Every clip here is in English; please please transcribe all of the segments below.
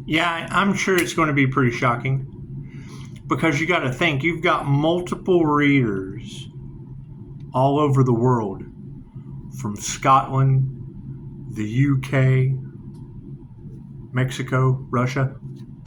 Yeah, I'm sure it's going to be pretty shocking. Because you got to think, you've got multiple readers all over the world. From Scotland, the UK, Mexico, Russia,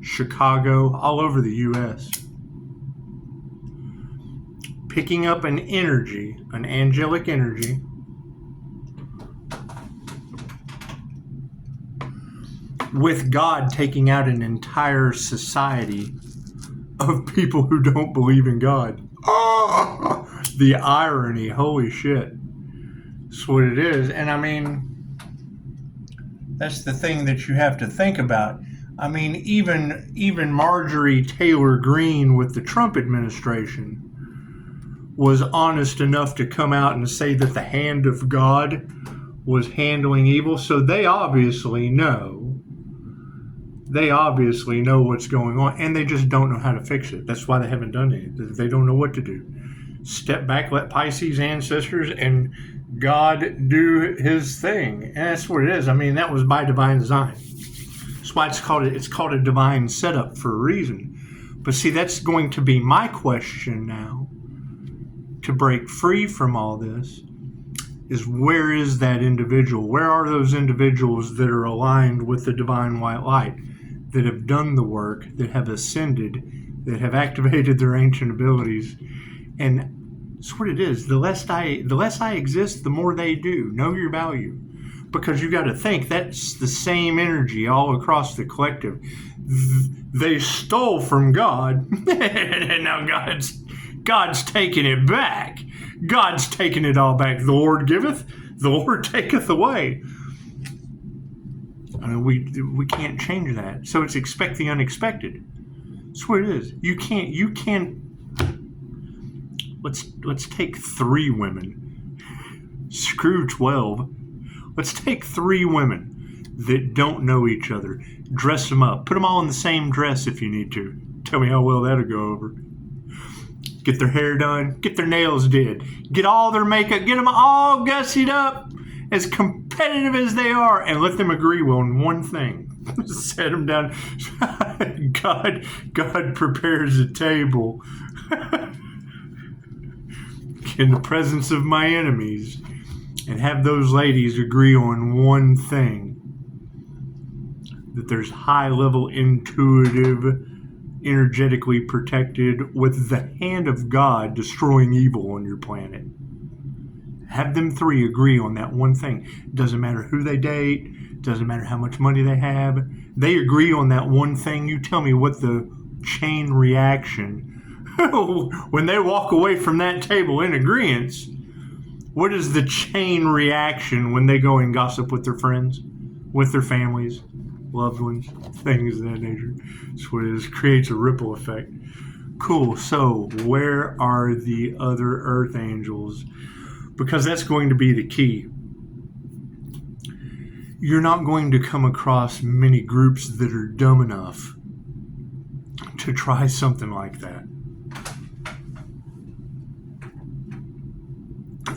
Chicago, all over the US. Picking up an energy, an angelic energy, with God taking out an entire society of people who don't believe in God. Oh, the irony, holy shit. That's what it is. And I mean, that's the thing that you have to think about. I mean, even Marjorie Taylor Greene with the Trump administration was honest enough to come out and say that the hand of God was handling evil. So they obviously know. They obviously know what's going on, and they just don't know how to fix it. That's why they haven't done it. They don't know what to do. Step back, let Pisces ancestors and God do his thing. And that's what it is. I mean, that was by divine design. That's why it's called a divine setup for a reason. But see, that's going to be my question now. To break free from all this is, where is that individual? Where are those individuals that are aligned with the divine white light, that have done the work, that have ascended, that have activated their ancient abilities? And that's what it is. The less I exist, the more they do. Know your value. Because you got to think, that's the same energy all across the collective. They stole from God, and now God's taking it back. God's taking it all back. The Lord giveth, the Lord taketh away. I mean, we can't change that. So it's expect the unexpected. That's what it is. You can't. Let's take 3 women. Screw 12. Let's take 3 women that don't know each other. Dress them up. Put them all in the same dress if you need to. Tell me how well that'll go over. Get their hair done. Get their nails did. Get all their makeup. Get them all gussied up. As competitive as they are, and let them agree on one thing. Set them down. God prepares a table in the presence of my enemies, and have those ladies agree on one thing: that there's high-level intuitive, energetically protected, with the hand of God destroying evil on your planet. Have them 3 agree on that one thing. Doesn't matter who they date. Doesn't matter how much money they have. They agree on that one thing. You tell me what the chain reaction, when they walk away from that table in agreement, what is the chain reaction when they go and gossip with their friends, with their families, loved ones, things of that nature? That's what it is. Creates a ripple effect. Cool. So where are the other earth angels? Because that's going to be the key. You're not going to come across many groups that are dumb enough to try something like that.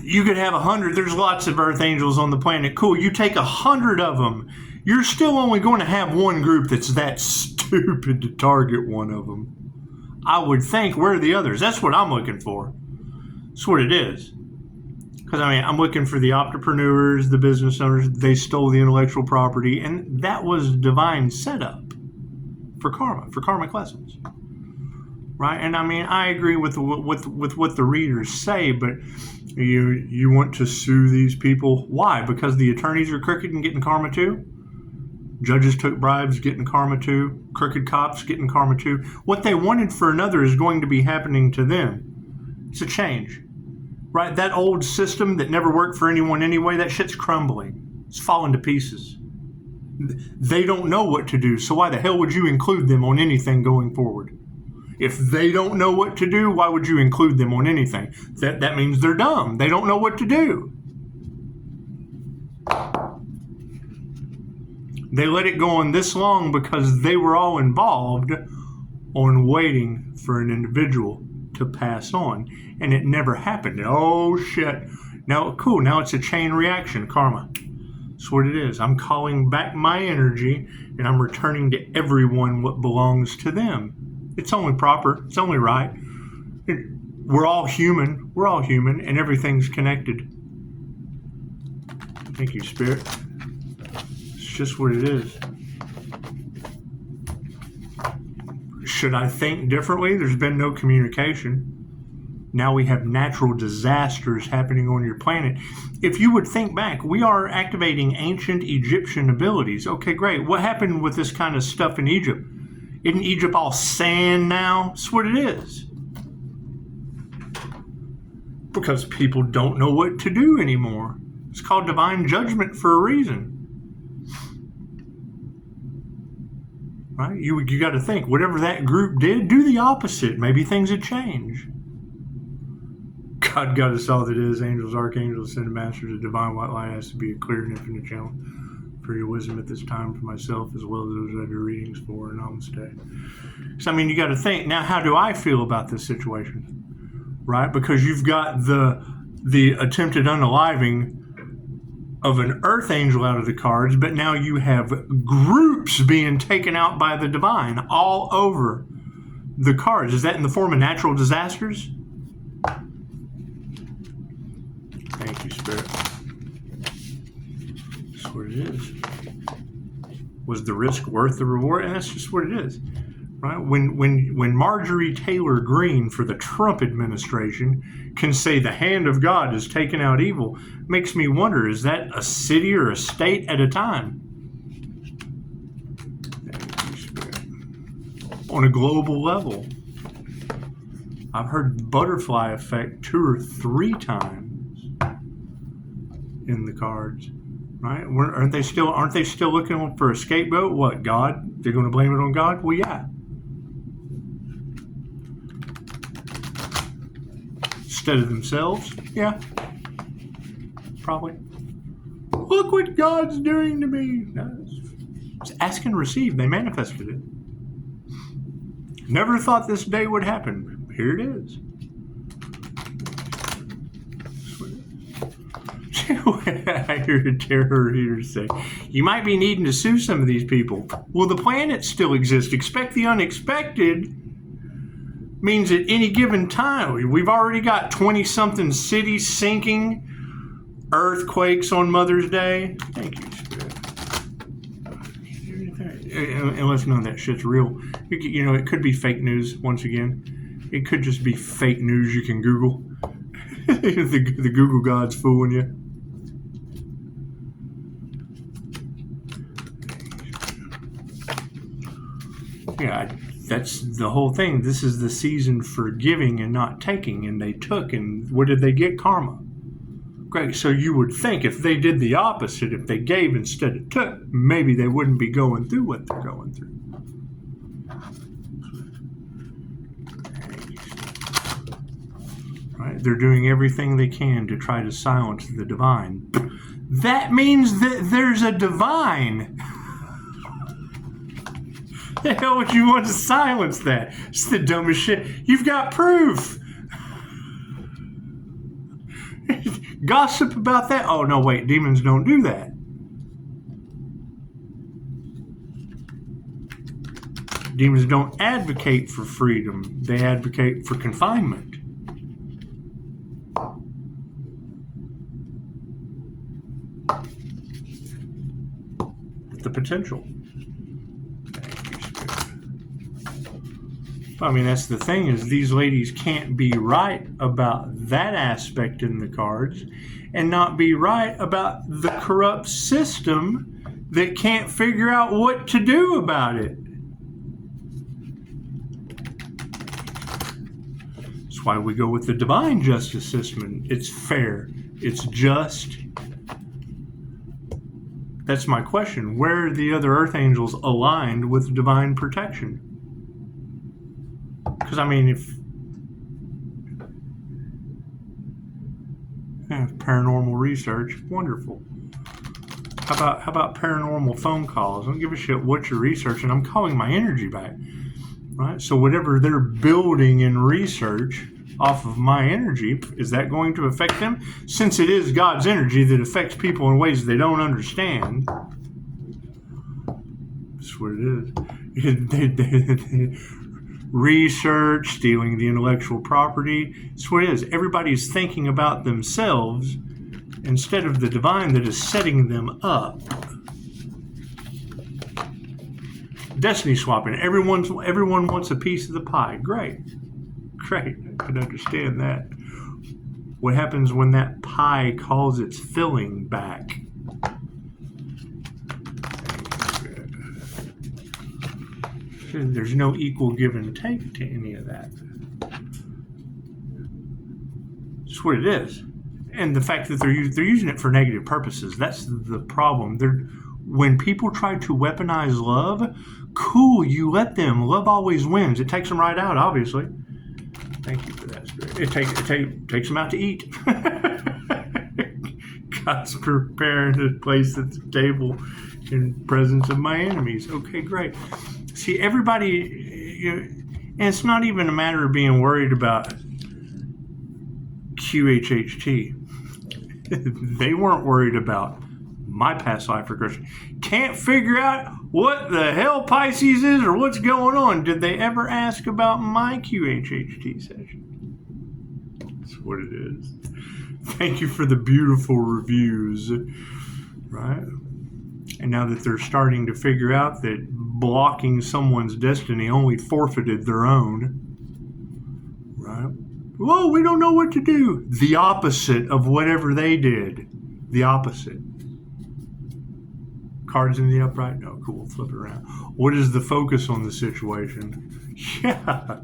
You could have 100. There's lots of earth angels on the planet. Cool. You take 100 of them. You're still only going to have one group that's that stupid to target one of them. I would think, where are the others? That's what I'm looking for. That's what it is. Because, I mean, I'm looking for the entrepreneurs, the business owners. They stole the intellectual property, and that was divine setup for karmic lessons, right? And I mean, I agree with what the readers say, but you want to sue these people? Why? Because the attorneys are crooked and getting karma too. Judges took bribes, getting karma too. Crooked cops getting karma too. What they wanted for another is going to be happening to them. It's a change. Right, that old system that never worked for anyone anyway, that shit's crumbling. It's falling to pieces. They don't know what to do, so why the hell would you include them on anything going forward? If they don't know what to do, why would you include them on anything? That means they're dumb. They don't know what to do. They let it go on this long because they were all involved on waiting for an individual to pass on, and it never happened. Oh shit. Now, cool. Now it's a chain reaction, karma. That's what it is. I'm calling back my energy, and I'm returning to everyone what belongs to them. It's only proper. It's only right. We're all human. We're all human, and everything's connected. Thank you, Spirit. It's just what it is. Should I think differently? There's been no communication. Now we have natural disasters happening on your planet. If you would think back, we are activating ancient Egyptian abilities. Okay, great. What happened with this kind of stuff in Egypt? Isn't Egypt all sand now? That's what it is. Because people don't know what to do anymore. It's called divine judgment for a reason. Right? You got to think, whatever that group did, do the opposite. Maybe things would change. God got us all that is, angels, archangels, ascended masters, the divine white light has to be a clear and infinite channel for your wisdom at this time for myself as well as those I do readings for. Namaste. So, I mean, you got to think, now how do I feel about this situation? Right? Because you've got the attempted unaliving of an earth angel out of the cards, but now you have groups being taken out by the divine all over the cards. Is that in the form of natural disasters? Thank you, Spirit. That's what it is. Was the risk worth the reward? And that's just what it is. Right? When Marjorie Taylor Greene for the Trump administration can say the hand of God has taken out evil, makes me wonder, is that a city or a state at a time? Thank you, Spirit. On a global level. I've heard butterfly effect 2 or 3 times in the cards, right? Aren't they still looking for a scapegoat? What, God? They're going to blame it on God? Well, yeah. Instead of themselves? Yeah. Probably. Look what God's doing to me. No, it's ask and receive. They manifested it. Never thought this day would happen. Here it is. I hear a terror reader say, you might be needing to sue some of these people. Well, the planets still exist. Expect the unexpected means at any given time. We've already got 20-something cities sinking, earthquakes on Mother's Day. Thank you, Spirit. Unless none of that shit's real. You know, it could be fake news once again. It could just be fake news you can Google. the Google God's fooling you. Yeah, that's the whole thing. This is the season for giving and not taking, and they took, and what did they get? Karma. Great. So you would think if they did the opposite, if they gave instead of took, maybe they wouldn't be going through what they're going through. Right? They're doing everything they can to try to silence the divine. That means that there's a divine. The hell would you want to silence that? It's the dumbest shit. You've got proof. Gossip about that? Oh, no, wait. Demons don't do that. Demons don't advocate for freedom. They advocate for confinement. The potential. I mean, that's the thing, is these ladies can't be right about that aspect in the cards and not be right about the corrupt system that can't figure out what to do about it. That's why we go with the divine justice system. It's fair. It's just. That's my question. Where are the other earth angels aligned with divine protection? Because, I mean, if paranormal research, wonderful. How about paranormal phone calls? I don't give a shit what you're researching. I'm calling my energy back, right? So whatever they're building in research, off of my energy. Is that going to affect them? Since it is God's energy that affects people in ways they don't understand. That's what it is. Research, stealing the intellectual property. That's what it is. Everybody's thinking about themselves instead of the divine that is setting them up. Destiny swapping. Everyone wants a piece of the pie. Great. I can understand that. What happens when that pie calls its filling back? There's no equal give and take to any of that. It's what it is. And the fact that they're using it for negative purposes, that's the problem. When people try to weaponize love, cool, you let them. Love always wins. It takes them right out, obviously. Thank you for that, Spirit. It takes them out to eat. God's preparing a place at the table in presence of my enemies. Okay, great. See, everybody, and it's not even a matter of being worried about QHHT. They weren't worried about my past life regression. Can't figure out what the hell Pisces is or what's going on. Did they ever ask about my QHHT session? That's what it is. Thank you for the beautiful reviews. Right? And now that they're starting to figure out that blocking someone's destiny only forfeited their own. Right? Well, we don't know what to do. The opposite of whatever they did. The opposite. Cards in the upright? No, cool. Flip it around. What is the focus on the situation? Yeah.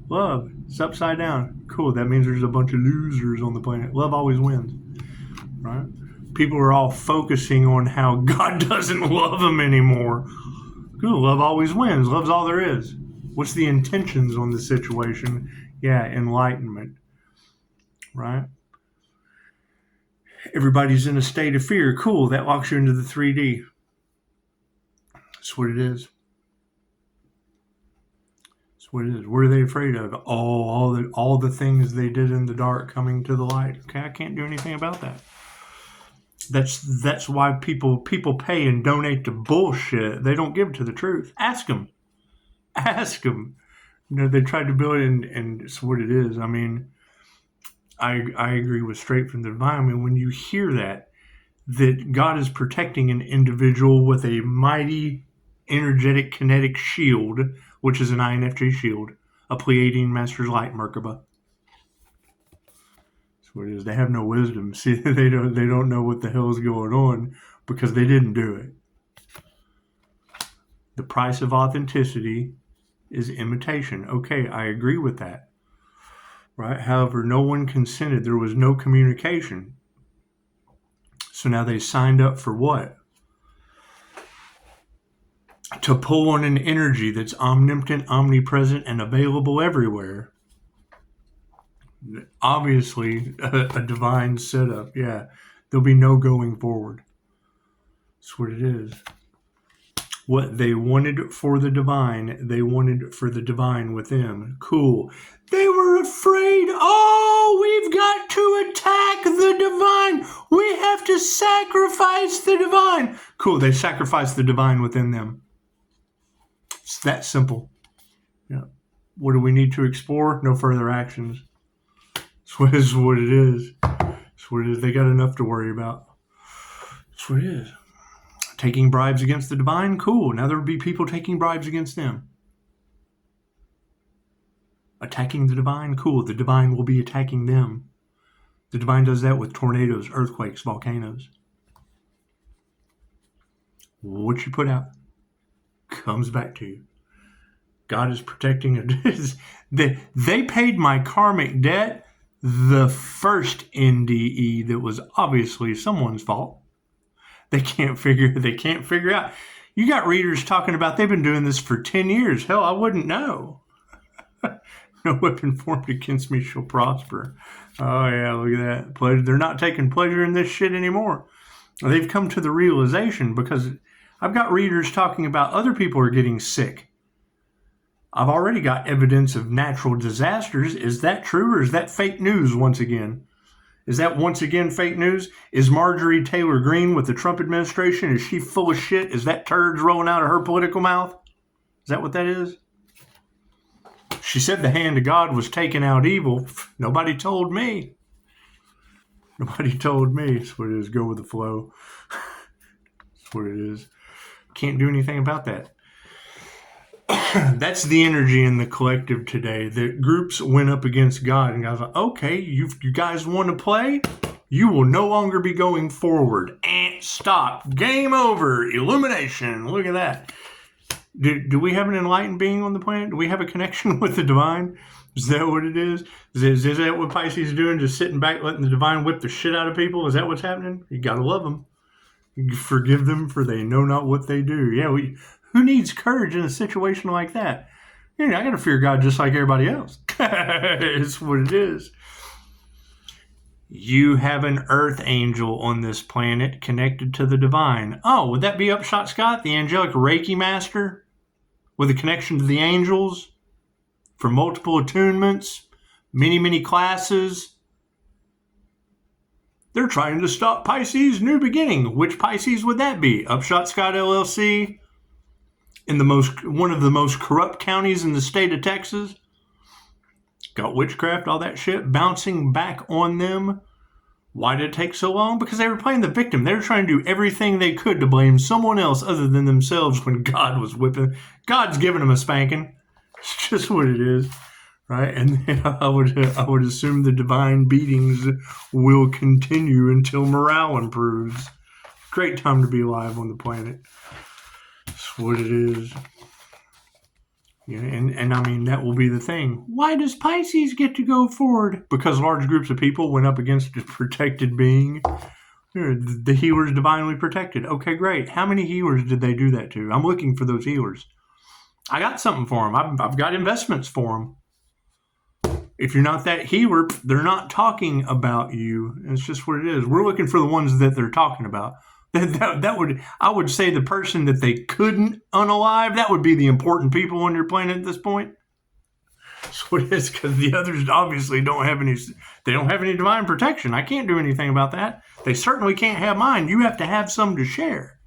Love. It's upside down. Cool. That means there's a bunch of losers on the planet. Love always wins. Right? People are all focusing on how God doesn't love them anymore. Cool. Love always wins. Love's all there is. What's the intentions on the situation? Yeah, enlightenment. Right? Everybody's in a state of fear. Cool. That locks you into the 3D. That's what it is. That's what it is. What are they afraid of? All the things they did in the dark coming to the light. Okay, I can't do anything about that. That's why people pay and donate to bullshit. They don't give to the truth. Ask them. They tried to build it, and it's what it is. I mean, I agree with Straight from the Divine. I mean, when you hear that God is protecting an individual with a mighty energetic kinetic shield, which is an INFJ shield, a Pleiadian Master's Light Merkaba. That's what it is. They have no wisdom. See, they don't know what the hell is going on because they didn't do it. The price of authenticity is imitation. Okay, I agree with that. Right? However, no one consented. There was no communication. So now they signed up for what? To pull on an energy that's omnipotent, omnipresent, and available everywhere. Obviously, a divine setup. Yeah, there'll be no going forward. That's what it is. What they wanted for the divine, they wanted for the divine within. Cool. They were afraid. Oh, we've got to attack the divine. We have to sacrifice the divine. Cool. They sacrificed the divine within them. It's that simple. Yeah. What do we need to explore? No further actions. That's what it is. That's what it is. They got enough to worry about. That's what it is. Taking bribes against the divine? Cool. Now there will be people taking bribes against them. Attacking the divine? Cool. The divine will be attacking them. The divine does that with tornadoes, earthquakes, volcanoes. What you put out comes back to you. God is protecting it. They paid my karmic debt, the first NDE that was obviously someone's fault. They can't figure out. You got readers talking about they've been doing this for 10 years. Hell, I wouldn't know. No weapon formed against me shall prosper. Oh, yeah, look at that. Pleasure. They're not taking pleasure in this shit anymore. They've come to the realization because I've got readers talking about other people are getting sick. I've already got evidence of natural disasters. Is that true, or is that fake news once again? Is that once again fake news? Is Marjorie Taylor Greene with the Trump administration, is she full of shit? Is that turds rolling out of her political mouth? Is that what that is? She said the hand of God was taking out evil. Nobody told me. Nobody told me. That's what it is. Go with the flow. That's what it is. Can't do anything about that. That's the energy in the collective today. The groups went up against God, and God's like, okay, you guys want to play? You will no longer be going forward. And stop. Game over. Illumination. Look at that. Do we have an enlightened being on the planet? Do we have a connection with the divine? Is that what it is? Is that what Pisces is doing? Just sitting back, letting the divine whip the shit out of people? Is that what's happening? You got to love them. You forgive them, for they know not what they do. Yeah, who needs courage in a situation like that? I got to fear God just like everybody else. It's what it is. You have an earth angel on this planet connected to the divine. Oh, would that be Upshotscott, the angelic Reiki master, with a connection to the angels for multiple attunements, many classes? They're trying to stop Pisces' new beginning. Which Pisces would that be? Upshotscott LLC, in one of the most corrupt counties in the state of Texas. Got witchcraft, all that shit bouncing back on them. Why did it take so long? Because they were playing the victim. They were trying to do everything they could to blame someone else other than themselves when God was whipping. God's giving them a spanking. It's just what it is. Right? And then I would assume the divine beatings will continue until morale improves. Great time to be alive on the planet. That's what it is. Yeah, and I mean, that will be the thing. Why does Pisces get to go forward? Because large groups of people went up against a protected being. The healer's divinely protected. Okay, great. How many healers did they do that to? I'm looking for those healers. I got something for them. I've got investments for them. If you're not that healer, they're not talking about you. It's just what it is. We're looking for the ones that they're talking about. I would say the person that they couldn't unalive, that would be the important people on your planet at this point. That's what it is, because the others obviously don't have any divine protection. I can't do anything about that. They certainly can't have mine. You have to have some to share.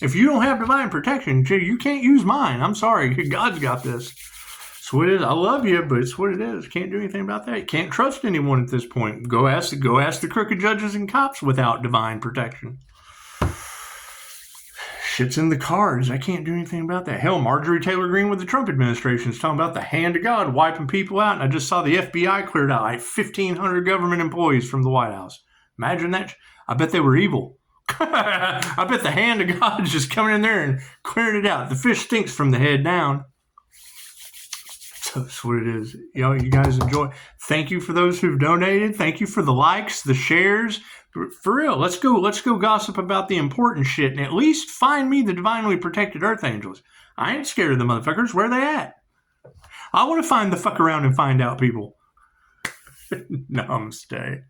If you don't have divine protection, you can't use mine. I'm sorry. God's got this. It's what it is. I love you, but it's what it is. Can't do anything about that. You can't trust anyone at this point. Go ask the crooked judges and cops without divine protection. Shit's in the cards. I can't do anything about that. Hell, Marjorie Taylor Greene with the Trump administration is talking about the hand of God wiping people out. And I just saw the FBI cleared out like 1,500 government employees from the White House. Imagine that. I bet they were evil. I bet the hand of God is just coming in there and clearing it out. The fish stinks from the head down. So that's what it is. You guys enjoy. Thank you for those who've donated. Thank you for the likes, the shares. For real, let's go gossip about the important shit and at least find me the divinely protected earth angels. I ain't scared of the motherfuckers. Where they at? I want to find the fuck around and find out, people. Namaste.